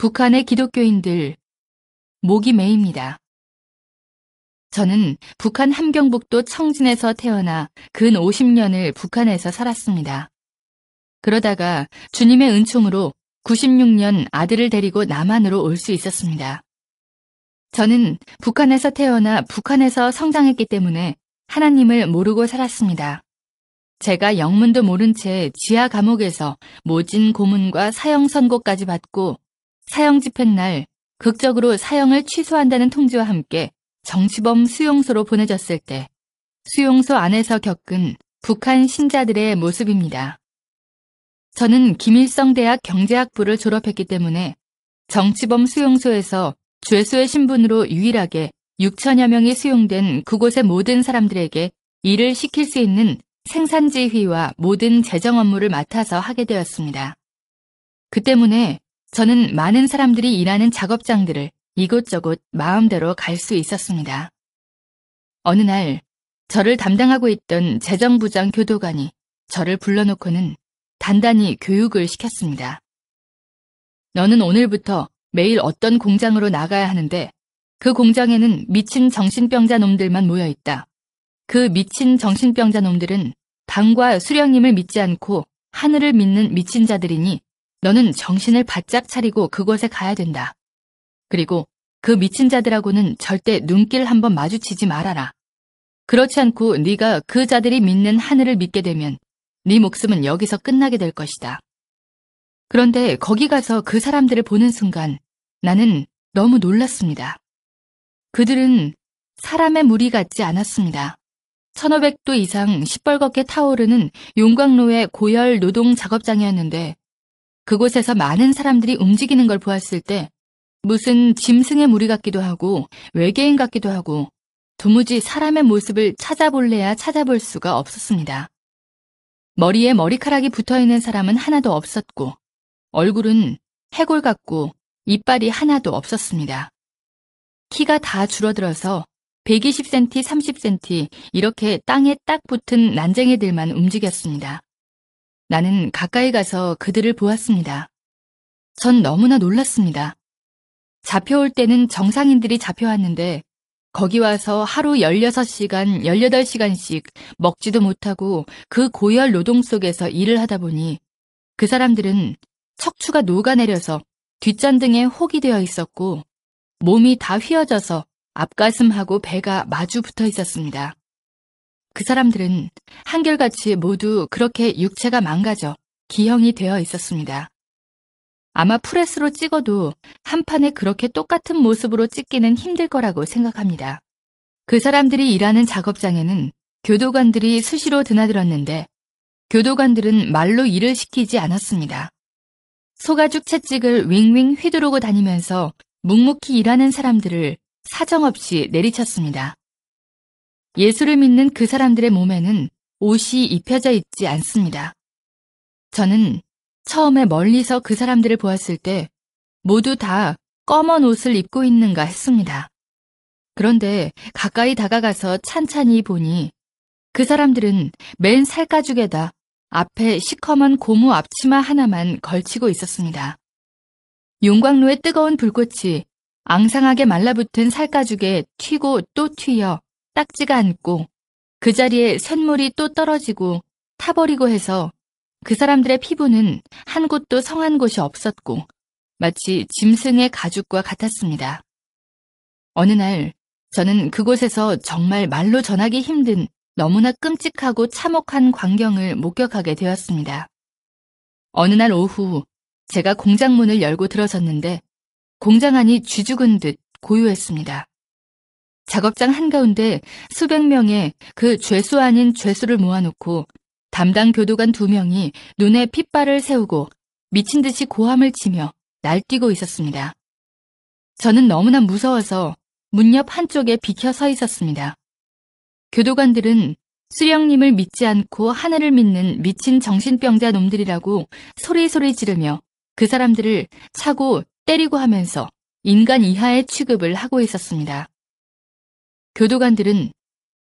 북한의 기독교인들, 목이 메입니다. 저는 북한 함경북도 청진에서 태어나 근 50년을 북한에서 살았습니다. 그러다가 주님의 은총으로 96년 아들을 데리고 남한으로 올 수 있었습니다. 저는 북한에서 태어나 북한에서 성장했기 때문에 하나님을 모르고 살았습니다. 제가 영문도 모른 채 지하 감옥에서 모진 고문과 사형 선고까지 받고 사형 집행날 극적으로 사형을 취소한다는 통지와 함께 정치범 수용소로 보내졌을 때 수용소 안에서 겪은 북한 신자들의 모습입니다. 저는 김일성대학 경제학부를 졸업했기 때문에 정치범 수용소에서 죄수의 신분으로 유일하게 6천여 명이 수용된 그곳의 모든 사람들에게 일을 시킬 수 있는 생산지휘와 모든 재정 업무를 맡아서 하게 되었습니다. 그 때문에 저는 많은 사람들이 일하는 작업장들을 이곳저곳 마음대로 갈 수 있었습니다. 어느 날 저를 담당하고 있던 재정부장 교도관이 저를 불러놓고는 단단히 교육을 시켰습니다. 너는 오늘부터 매일 어떤 공장으로 나가야 하는데 그 공장에는 미친 정신병자 놈들만 모여 있다. 그 미친 정신병자 놈들은 당과 수령님을 믿지 않고 하늘을 믿는 미친 자들이니 너는 정신을 바짝 차리고 그곳에 가야 된다. 그리고 그 미친 자들하고는 절대 눈길 한번 마주치지 말아라. 그렇지 않고 네가 그 자들이 믿는 하늘을 믿게 되면 네 목숨은 여기서 끝나게 될 것이다. 그런데 거기 가서 그 사람들을 보는 순간 나는 너무 놀랐습니다. 그들은 사람의 무리 같지 않았습니다. 1500도 이상 시뻘겋게 타오르는 용광로의 고열 노동 작업장이었는데 그곳에서 많은 사람들이 움직이는 걸 보았을 때 무슨 짐승의 무리 같기도 하고 외계인 같기도 하고 도무지 사람의 모습을 찾아볼래야 찾아볼 수가 없었습니다. 머리에 머리카락이 붙어있는 사람은 하나도 없었고 얼굴은 해골 같고 이빨이 하나도 없었습니다. 키가 다 줄어들어서 120cm, 30cm 이렇게 땅에 딱 붙은 난쟁이들만 움직였습니다. 나는 가까이 가서 그들을 보았습니다. 전 너무나 놀랐습니다. 잡혀올 때는 정상인들이 잡혀왔는데 거기 와서 하루 16시간, 18시간씩 먹지도 못하고 그 고열 노동 속에서 일을 하다 보니 그 사람들은 척추가 녹아내려서 뒷잔등에 혹이 되어 있었고 몸이 다 휘어져서 앞가슴하고 배가 마주 붙어 있었습니다. 그 사람들은 한결같이 모두 그렇게 육체가 망가져 기형이 되어 있었습니다. 아마 프레스로 찍어도 한 판에 그렇게 똑같은 모습으로 찍기는 힘들 거라고 생각합니다. 그 사람들이 일하는 작업장에는 교도관들이 수시로 드나들었는데 교도관들은 말로 일을 시키지 않았습니다. 소가죽 채찍을 윙윙 휘두르고 다니면서 묵묵히 일하는 사람들을 사정없이 내리쳤습니다. 예수를 믿는 그 사람들의 몸에는 옷이 입혀져 있지 않습니다. 저는 처음에 멀리서 그 사람들을 보았을 때 모두 다 검은 옷을 입고 있는가 했습니다. 그런데 가까이 다가가서 찬찬히 보니 그 사람들은 맨 살가죽에다 앞에 시커먼 고무 앞치마 하나만 걸치고 있었습니다. 용광로의 뜨거운 불꽃이 앙상하게 말라붙은 살가죽에 튀고 또 튀어 딱지가 않고 그 자리에 쇳물이 또 떨어지고 타버리고 해서 그 사람들의 피부는 한 곳도 성한 곳이 없었고 마치 짐승의 가죽과 같았습니다. 어느 날 저는 그곳에서 정말 말로 전하기 힘든 너무나 끔찍하고 참혹한 광경을 목격하게 되었습니다. 어느 날 오후 제가 공장 문을 열고 들어섰는데 공장 안이 쥐죽은 듯 고요했습니다. 작업장 한가운데 수백 명의 그 죄수 아닌 죄수를 모아놓고 담당 교도관 2명이 눈에 핏발을 세우고 미친 듯이 고함을 치며 날뛰고 있었습니다. 저는 너무나 무서워서 문 옆 한쪽에 비켜 서 있었습니다. 교도관들은 수령님을 믿지 않고 하늘을 믿는 미친 정신병자 놈들이라고 소리소리 지르며 그 사람들을 차고 때리고 하면서 인간 이하의 취급을 하고 있었습니다. 교도관들은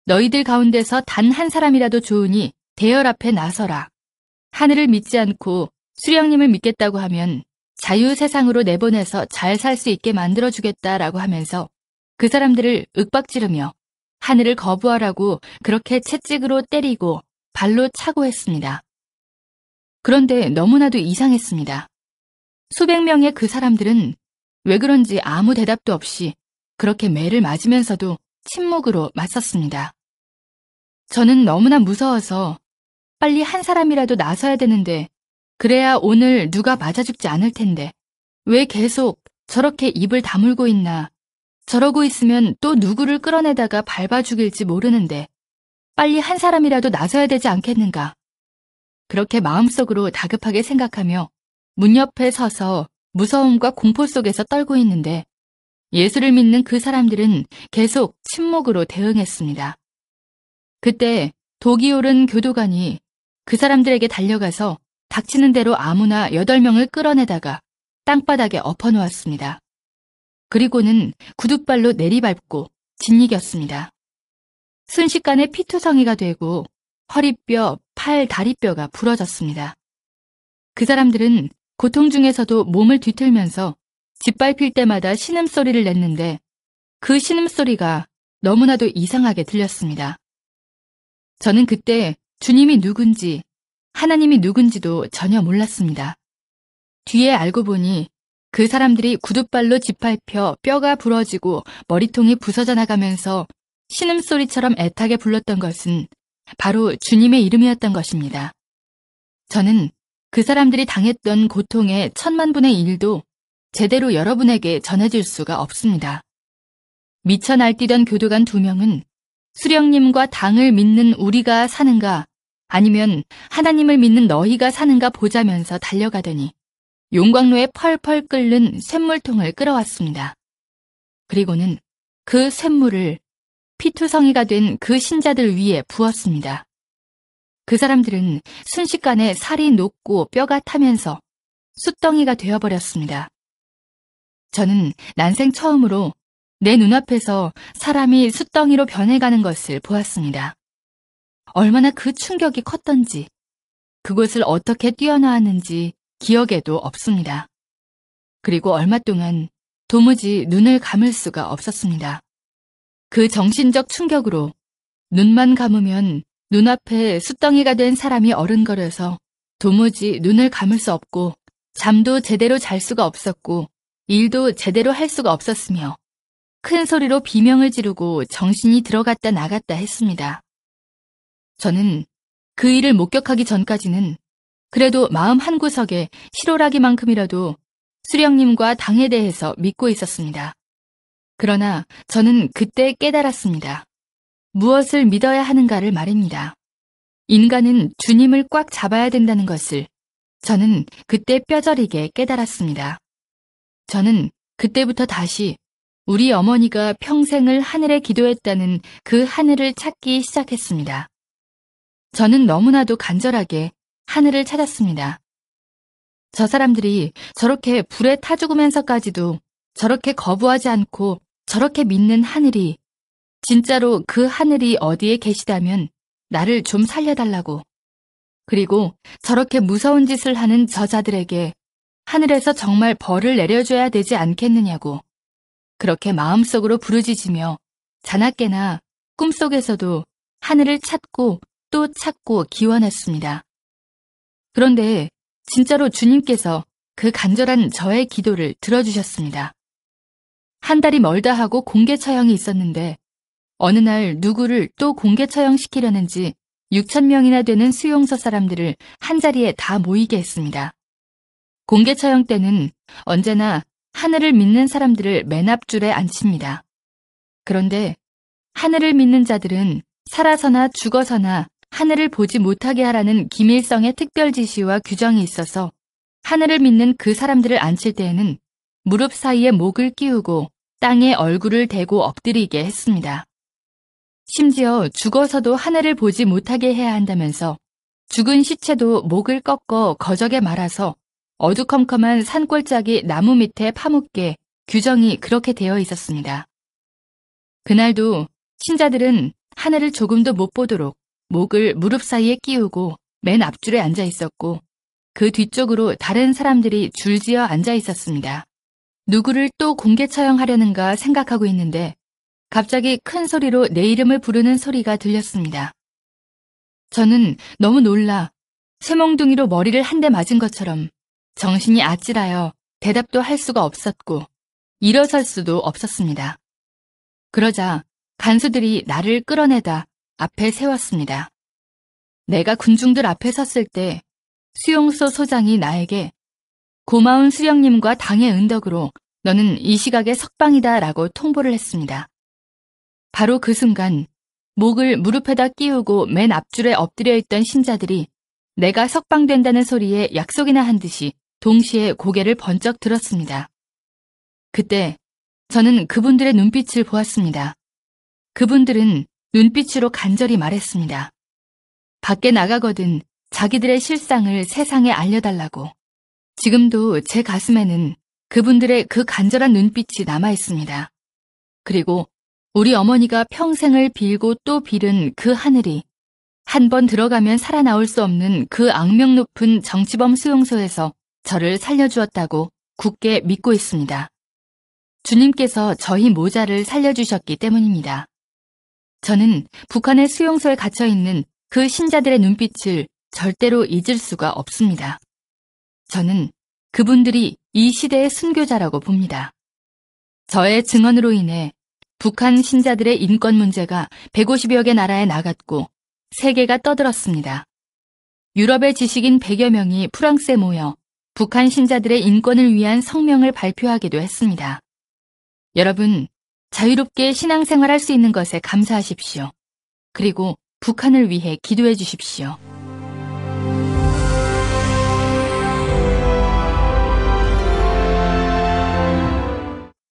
너희들 가운데서 단 한 사람이라도 좋으니 대열 앞에 나서라. 하늘을 믿지 않고 수령님을 믿겠다고 하면 자유 세상으로 내보내서 잘 살 수 있게 만들어주겠다라고 하면서 그 사람들을 윽박지르며 하늘을 거부하라고 그렇게 채찍으로 때리고 발로 차고 했습니다. 그런데 너무나도 이상했습니다. 수백 명의 그 사람들은 왜 그런지 아무 대답도 없이 그렇게 매를 맞으면서도 침묵으로 맞섰습니다. 저는 너무나 무서워서 빨리 한 사람이라도 나서야 되는데 그래야 오늘 누가 맞아 죽지 않을 텐데 왜 계속 저렇게 입을 다물고 있나. 저러고 있으면 또 누구를 끌어내다가 밟아 죽일지 모르는데 빨리 한 사람이라도 나서야 되지 않겠는가. 그렇게 마음속으로 다급하게 생각하며 문 옆에 서서 무서움과 공포 속에서 떨고 있는데 예수를 믿는 그 사람들은 계속 침묵으로 대응했습니다. 그때 독이 오른 교도관이 그 사람들에게 달려가서 닥치는 대로 아무나 8명을 끌어내다가 땅바닥에 엎어놓았습니다. 그리고는 구둣발로 내리밟고 짓이겼습니다. 순식간에 피투성이가 되고 허리뼈, 팔, 다리뼈가 부러졌습니다. 그 사람들은 고통 중에서도 몸을 뒤틀면서 짓밟힐 때마다 신음소리를 냈는데 그 신음소리가 너무나도 이상하게 들렸습니다. 저는 그때 주님이 누군지 하나님이 누군지도 전혀 몰랐습니다. 뒤에 알고 보니 그 사람들이 구둣발로 짓밟혀 뼈가 부러지고 머리통이 부서져 나가면서 신음소리처럼 애타게 불렀던 것은 바로 주님의 이름이었던 것입니다. 저는 그 사람들이 당했던 고통의 1000만분의 1도 제대로 여러분에게 전해줄 수가 없습니다. 미쳐 날뛰던 교도관 2명은 수령님과 당을 믿는 우리가 사는가 아니면 하나님을 믿는 너희가 사는가 보자면서 달려가더니 용광로에 펄펄 끓는 쇳물통을 끌어왔습니다. 그리고는 그 쇳물을 피투성이가 된 그 신자들 위에 부었습니다. 그 사람들은 순식간에 살이 녹고 뼈가 타면서 숯덩이가 되어버렸습니다. 저는 난생 처음으로 내 눈앞에서 사람이 숯덩이로 변해가는 것을 보았습니다. 얼마나 그 충격이 컸던지, 그곳을 어떻게 뛰어나왔는지 기억에도 없습니다. 그리고 얼마 동안 도무지 눈을 감을 수가 없었습니다. 그 정신적 충격으로 눈만 감으면 눈앞에 숯덩이가 된 사람이 어른거려서 도무지 눈을 감을 수 없고 잠도 제대로 잘 수가 없었고 일도 제대로 할 수가 없었으며 큰 소리로 비명을 지르고 정신이 들어갔다 나갔다 했습니다. 저는 그 일을 목격하기 전까지는 그래도 마음 한구석에 실오라기만큼이라도 수령님과 당에 대해서 믿고 있었습니다. 그러나 저는 그때 깨달았습니다. 무엇을 믿어야 하는가를 말입니다. 인간은 주님을 꽉 잡아야 된다는 것을 저는 그때 뼈저리게 깨달았습니다. 저는 그때부터 다시 우리 어머니가 평생을 하늘에 기도했다는 그 하늘을 찾기 시작했습니다. 저는 너무나도 간절하게 하늘을 찾았습니다. 저 사람들이 저렇게 불에 타 죽으면서까지도 저렇게 거부하지 않고 저렇게 믿는 하늘이 진짜로 그 하늘이 어디에 계시다면 나를 좀 살려달라고. 그리고 저렇게 무서운 짓을 하는 저자들에게 하늘에서 정말 벌을 내려줘야 되지 않겠느냐고. 그렇게 마음속으로 부르짖으며 자나깨나 꿈속에서도 하늘을 찾고 또 찾고 기원했습니다. 그런데 진짜로 주님께서 그 간절한 저의 기도를 들어주셨습니다. 한 달이 멀다 하고 공개 처형이 있었는데 어느 날 누구를 또 공개 처형시키려는지 6,000명이나 되는 수용소 사람들을 한자리에 다 모이게 했습니다. 공개 처형 때는 언제나 하늘을 믿는 사람들을 맨 앞줄에 앉힙니다. 그런데 하늘을 믿는 자들은 살아서나 죽어서나 하늘을 보지 못하게 하라는 기밀성의 특별 지시와 규정이 있어서 하늘을 믿는 그 사람들을 앉힐 때에는 무릎 사이에 목을 끼우고 땅에 얼굴을 대고 엎드리게 했습니다. 심지어 죽어서도 하늘을 보지 못하게 해야 한다면서 죽은 시체도 목을 꺾어 거적에 말아서 어두컴컴한 산골짜기 나무 밑에 파묻게 규정이 그렇게 되어 있었습니다. 그날도 신자들은 하늘을 조금도 못 보도록 목을 무릎 사이에 끼우고 맨 앞줄에 앉아 있었고 그 뒤쪽으로 다른 사람들이 줄지어 앉아 있었습니다. 누구를 또 공개 처형하려는가 생각하고 있는데 갑자기 큰 소리로 내 이름을 부르는 소리가 들렸습니다. 저는 너무 놀라 쇠몽둥이로 머리를 한 대 맞은 것처럼 정신이 아찔하여 대답도 할 수가 없었고 일어설 수도 없었습니다. 그러자 간수들이 나를 끌어내다 앞에 세웠습니다. 내가 군중들 앞에 섰을 때 수용소 소장이 나에게 고마운 수령님과 당의 은덕으로 너는 이 시각에 석방이다 라고 통보를 했습니다. 바로 그 순간 목을 무릎에다 끼우고 맨 앞줄에 엎드려 있던 신자들이 내가 석방된다는 소리에 약속이나 한 듯이 동시에 고개를 번쩍 들었습니다. 그때 저는 그분들의 눈빛을 보았습니다. 그분들은 눈빛으로 간절히 말했습니다. 밖에 나가거든 자기들의 실상을 세상에 알려달라고. 지금도 제 가슴에는 그분들의 그 간절한 눈빛이 남아 있습니다. 그리고 우리 어머니가 평생을 빌고 또 빌은 그 하늘이 한 번 들어가면 살아나올 수 없는 그 악명 높은 정치범 수용소에서 저를 살려주었다고 굳게 믿고 있습니다. 주님께서 저희 모자를 살려주셨기 때문입니다. 저는 북한의 수용소에 갇혀있는 그 신자들의 눈빛을 절대로 잊을 수가 없습니다. 저는 그분들이 이 시대의 순교자라고 봅니다. 저의 증언으로 인해 북한 신자들의 인권 문제가 150여 개 나라에 나갔고 세계가 떠들었습니다. 유럽의 지식인 100여 명이 프랑스에 모여 북한 신자들의 인권을 위한 성명을 발표하기도 했습니다. 여러분, 자유롭게 신앙생활할 수 있는 것에 감사하십시오. 그리고 북한을 위해 기도해 주십시오.